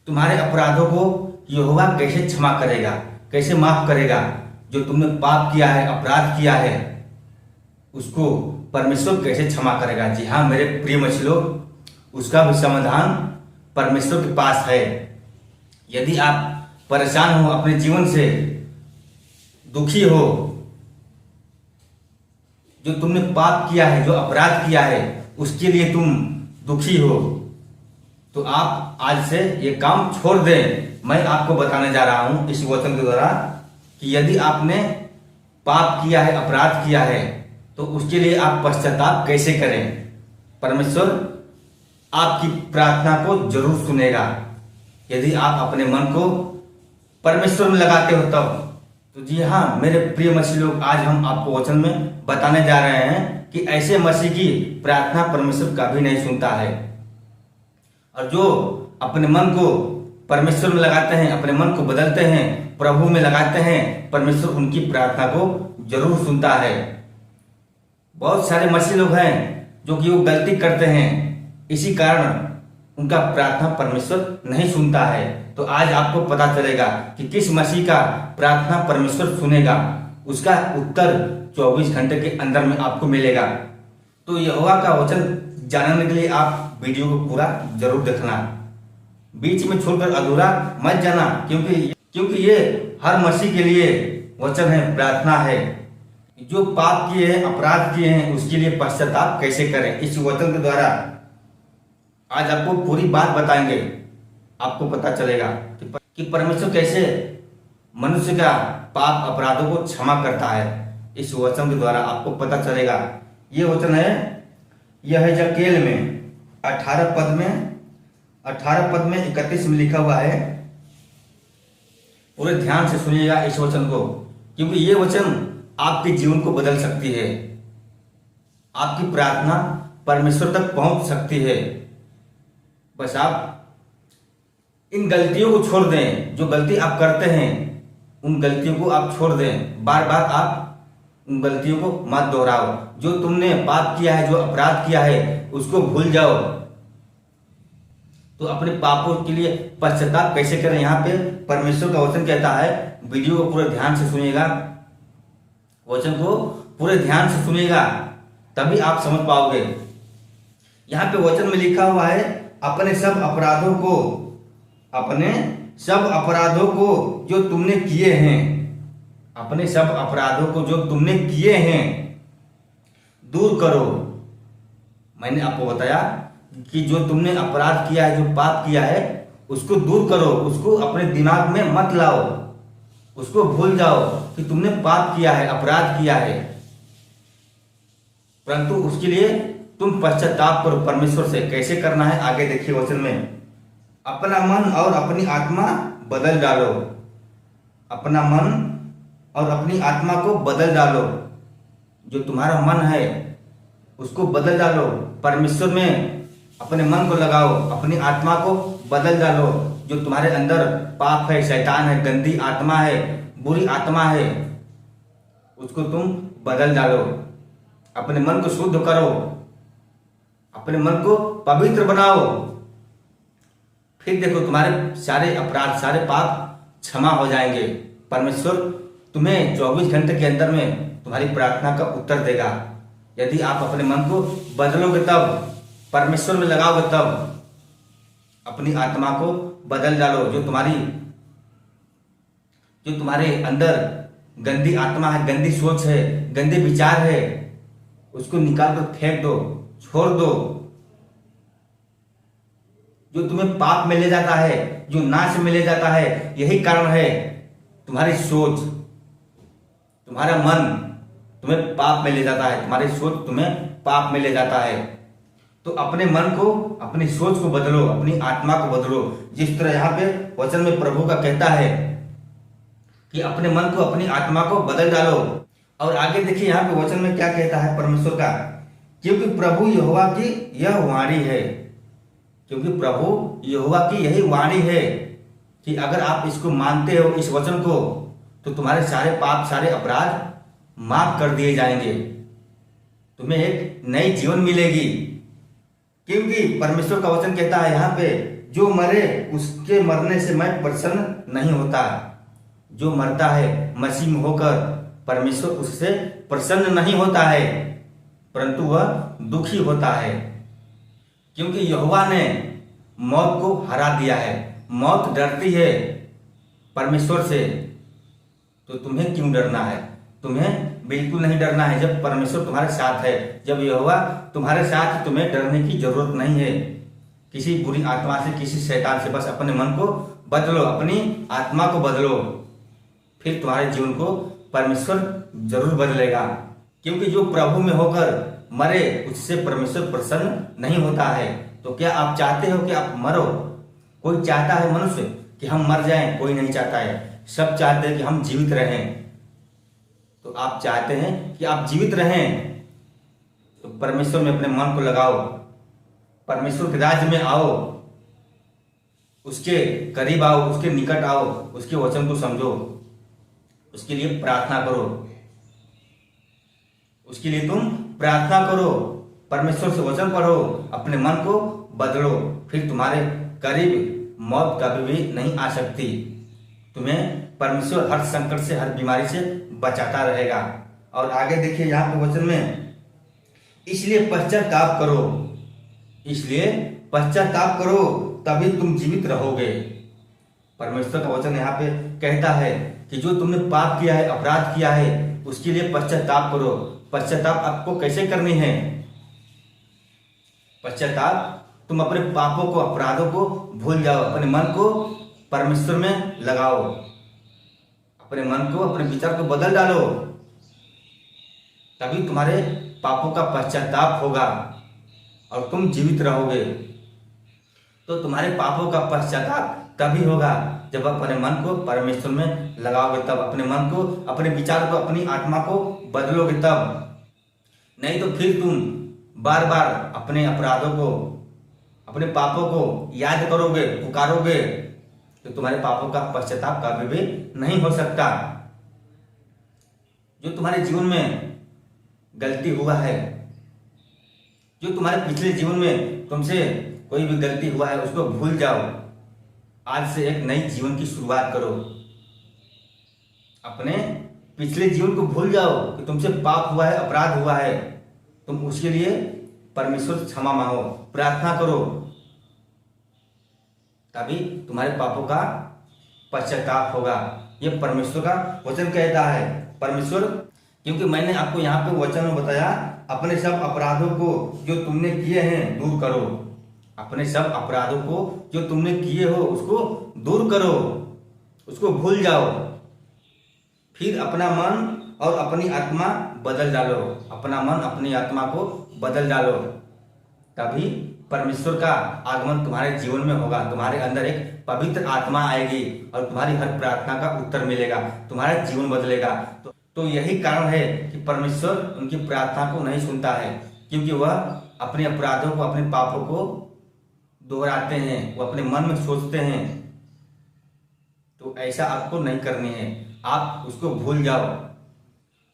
तुम्हारे अपराधों को यहोवा कैसे क्षमा करेगा, कैसे माफ करेगा। जो तुमने पाप किया है, अपराध किया है, उसको परमेश्वर कैसे क्षमा करेगा। जी हाँ मेरे प्रिय मछलियों, उसका भी समाधान परमेश्वर के पास है। यदि आप परेशान हो, अपने जीवन से दुखी हो, जो तुमने पाप किया है, जो अपराध किया है, उसके लिए तुम दुखी हो, तो आप आज से ये काम छोड़ दें। मैं आपको बताने जा रहा हूं इस वचन के द्वारा कि यदि आपने पाप किया है, अपराध किया है, तो उसके लिए आप पश्चाताप कैसे करें। परमेश्वर आपकी प्रार्थना को जरूर सुनेगा यदि आप अपने मन को परमेश्वर में लगाते हो तब। तो जी हाँ मेरे प्रिय मसीह लोग, आज हम आपको वचन में बताने जा रहे हैं कि ऐसे मसीह की प्रार्थना परमेश्वर कभी नहीं सुनता है। और जो अपने मन को परमेश्वर में लगाते हैं, अपने मन को बदलते हैं, प्रभु में लगाते हैं, परमेश्वर उनकी प्रार्थना को जरूर सुनता है। बहुत सारे मसीह लोग हैं जो कि वो गलती करते हैं, इसी कारण उनका प्रार्थना परमेश्वर नहीं सुनता है। तो आज आपको पता चलेगा कि किस मसीह का प्रार्थना परमेश्वर सुनेगा। उसका उत्तर 24 घंटे के अंदर में आपको मिलेगा। तो यहोवा का वचन जानने के लिए आप वीडियो को पूरा जरूर देखना, बीच में छोड़कर अधूरा मत जाना, क्योंकि ये हर मसीह के लिए वचन है, प्रार्थना है। जो पाप किए हैं, अपराध किए हैं, उसके लिए पश्चाताप कैसे करें। इस वचन के द्वारा आज आपको पूरी बात बताएंगे। आपको पता चलेगा कि परमेश्वर कैसे मनुष्य का पाप अपराधों को क्षमा करता है। इस वचन के द्वारा आपको पता चलेगा। ये वचन है, यह है यहेजकेल में 18 पद में 31 में लिखा हुआ है। पूरे ध्यान से सुनिएगा इस वचन को, क्योंकि ये वचन आपके जीवन को बदल सकती है। आपकी प्रार्थना परमेश्वर तक पहुंच सकती है। बस आप इन गलतियों को छोड़ दें। जो गलती आप करते हैं उन गलतियों को आप छोड़ दें। बार बार आप उन गलतियों को मत दोहराओ। जो तुमने पाप किया है, जो अपराध किया है, उसको भूल जाओ। तो अपने पापों के लिए पश्चाताप कैसे करें, यहाँ पे परमेश्वर का वचन कहता है। वीडियो को पूरे ध्यान से सुनिएगा, वचन को पूरे ध्यान से सुनिएगा, तभी आप समझ पाओगे। यहाँ पे वचन में लिखा हुआ है, अपने सब अपराधों को जो तुमने किए हैं, अपने सब अपराधों को जो तुमने किए हैं दूर करो। मैंने आपको बताया कि जो तुमने अपराध किया है, जो पाप किया है, उसको दूर करो। उसको अपने दिमाग में मत लाओ, उसको भूल जाओ कि तुमने पाप किया है, अपराध किया है। परंतु उसके लिए तुम पश्चाताप करो परमेश्वर से। कैसे करना है आगे देखिए वचन में। अपना मन और अपनी आत्मा बदल डालो। अपना मन और अपनी आत्मा को बदल डालो। जो तुम्हारा मन है उसको बदल डालो, परमेश्वर में अपने मन को लगाओ, अपनी आत्मा को बदल डालो। जो तुम्हारे अंदर पाप है, शैतान है, गंदी आत्मा है, बुरी आत्मा है, उसको तुम बदल डालो। अपने मन को शुद्ध करो, अपने मन को पवित्र बनाओ। फिर देखो तुम्हारे सारे अपराध, सारे पाप क्षमा हो जाएंगे। परमेश्वर तुम्हें 24 घंटे के अंदर में तुम्हारी प्रार्थना का उत्तर देगा। यदि आप अपने मन को बदलोगे, तब परमेश्वर में लगाओगे, तब अपनी आत्मा को बदल डालो। जो तुम्हारे अंदर गंदी आत्मा है, गंदी सोच है, गंदे विचार है, उसको निकाल कर फेंक दो, छोड़ दो। जो तुम्हें पाप में ले जाता है, जो नाश में ले जाता है, यही कारण है तुम्हारी सोच, तुम्हारा मन तुम्हें पाप में ले जाता है, तुम्हारी सोच तुम्हें पाप में ले जाता है। तो अपने मन को, अपनी सोच को बदलो, अपनी आत्मा को बदलो। जिस तरह यहाँ पे वचन में प्रभु का कहता है कि अपने मन को, अपनी आत्मा को बदल डालो। और आगे देखिए यहाँ पे वचन में क्या कहता है परमेश्वर का, क्योंकि प्रभु यहोवा की यह वाणी है। क्योंकि प्रभु यहोवा की यही वाणी है कि अगर आप इसको मानते हो, इस वचन को, तो तुम्हारे सारे पाप, सारे अपराध माफ कर दिए जाएंगे। तुम्हें एक नई जीवन मिलेगी। क्योंकि परमेश्वर का वचन कहता है यहाँ पे, जो मरे उसके मरने से मैं प्रसन्न नहीं होता। जो मरता है मसीह में होकर परमेश्वर उससे प्रसन्न नहीं होता है, परंतु वह दुखी होता है, क्योंकि यहोवा ने मौत को हरा दिया है। मौत डरती है परमेश्वर से, तो तुम्हें क्यों डरना है? तुम्हें बिल्कुल नहीं डरना है जब परमेश्वर तुम्हारे साथ है। जब यहोवा तुम्हारे साथ, तुम्हें डरने की जरूरत नहीं है किसी बुरी आत्मा से, किसी शैतान से। बस अपने मन को बदलो, अपनी आत्मा को बदलो, फिर तुम्हारे जीवन को परमेश्वर जरूर बदलेगा। क्योंकि जो प्रभु में होकर मरे उससे परमेश्वर प्रसन्न नहीं होता है। तो क्या आप चाहते हो कि आप मरो? कोई चाहता है मनुष्य कि हम मर जाएं? कोई नहीं चाहता है। सब चाहते हैं कि हम जीवित रहें। तो आप चाहते हैं कि आप जीवित रहें, तो परमेश्वर में अपने मन को लगाओ, परमेश्वर के राज्य में आओ, उसके करीब आओ, उसके निकट आओ, उसके वचन को समझो, उसके लिए प्रार्थना करो। उसके लिए तुम प्रार्थना करो, परमेश्वर से वचन पढ़ो, अपने मन को बदलो, फिर तुम्हारे करीब मौत कभी भी नहीं आ सकती। तुम्हें परमेश्वर हर संकट से, हर बीमारी से बचाता रहेगा। और आगे देखिए यहाँ पे वचन में, इसलिए पश्चाताप करो, इसलिए पश्चाताप करो, तभी तुम जीवित रहोगे। परमेश्वर का वचन यहाँ पे कहता है कि जो तुमने पाप किया है, अपराध किया है, उसके लिए पश्चाताप करो। पश्चाताप आपको कैसे करनी है? पश्चाताप, तुम अपने पापों को, अपराधों को भूल जाओ, अपने मन को परमेश्वर में लगाओ, अपने मन को, अपने विचार को बदल डालो, तभी तुम्हारे पापों का पश्चाताप होगा और तुम जीवित रहोगे। तो तुम्हारे पापों का पश्चाताप तभी होगा जब अपने मन को परमेश्वर में लगाओगे, तब अपने मन को, अपने विचार को, अपनी आत्मा को बदलोगे तब। नहीं तो फिर तुम बार बार अपने अपराधों को, अपने पापों को याद करोगे, पुकारोगे, तो तुम्हारे पापों का पश्चाताप कभी भी नहीं हो सकता। जो तुम्हारे जीवन में गलती हुआ है, जो तुम्हारे पिछले जीवन में तुमसे कोई भी गलती हुआ है, उसको भूल जाओ। आज से एक नई जीवन की शुरुआत करो। अपने पिछले जीवन को भूल जाओ कि तुमसे पाप हुआ है, अपराध हुआ है। तुम उसके लिए परमेश्वर से क्षमा मांगो, प्रार्थना करो, तभी तुम्हारे पापों का पश्चाताप होगा। यह परमेश्वर का वचन कहता है। परमेश्वर, क्योंकि मैंने आपको यहाँ पे वचन में बताया, अपने सब अपराधों को जो तुमने किए हैं दूर करो। अपने सब अपराधों को जो तुमने किए हो उसको दूर करो, उसको भूल जाओ, फिर अपना मन और अपनी आत्मा बदल डालो। अपना मन, अपनी आत्मा को बदल डालो, तभी परमेश्वर का आगमन तुम्हारे जीवन में होगा। तुम्हारे अंदर एक पवित्र आत्मा आएगी और तुम्हारी हर प्रार्थना का उत्तर मिलेगा, तुम्हारा जीवन बदलेगा। तो यही कारण है कि परमेश्वर उनकी प्रार्थना को नहीं सुनता है, क्योंकि वह अपने अपराधों को, अपने पापों को दोहराते हैं, वो अपने मन में सोचते हैं। तो ऐसा आपको नहीं करनी है। आप उसको भूल जाओ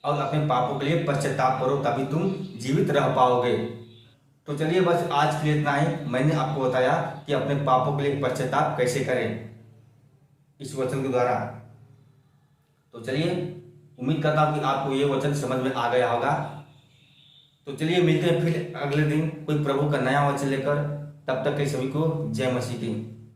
और अपने पापों के लिए पश्चाताप करो, तभी तुम जीवित रह पाओगे। तो चलिए, बस आज के लिए इतना ही। मैंने आपको बताया कि अपने पापों के लिए पश्चाताप कैसे करें इस वचन के द्वारा। तो चलिए, उम्मीद करता हूँ कि आपको ये वचन समझ में आ गया होगा। तो चलिए, मिलते हैं फिर अगले दिन कोई प्रभु का नया वचन लेकर। तब तक के सभी को जय मसीह की।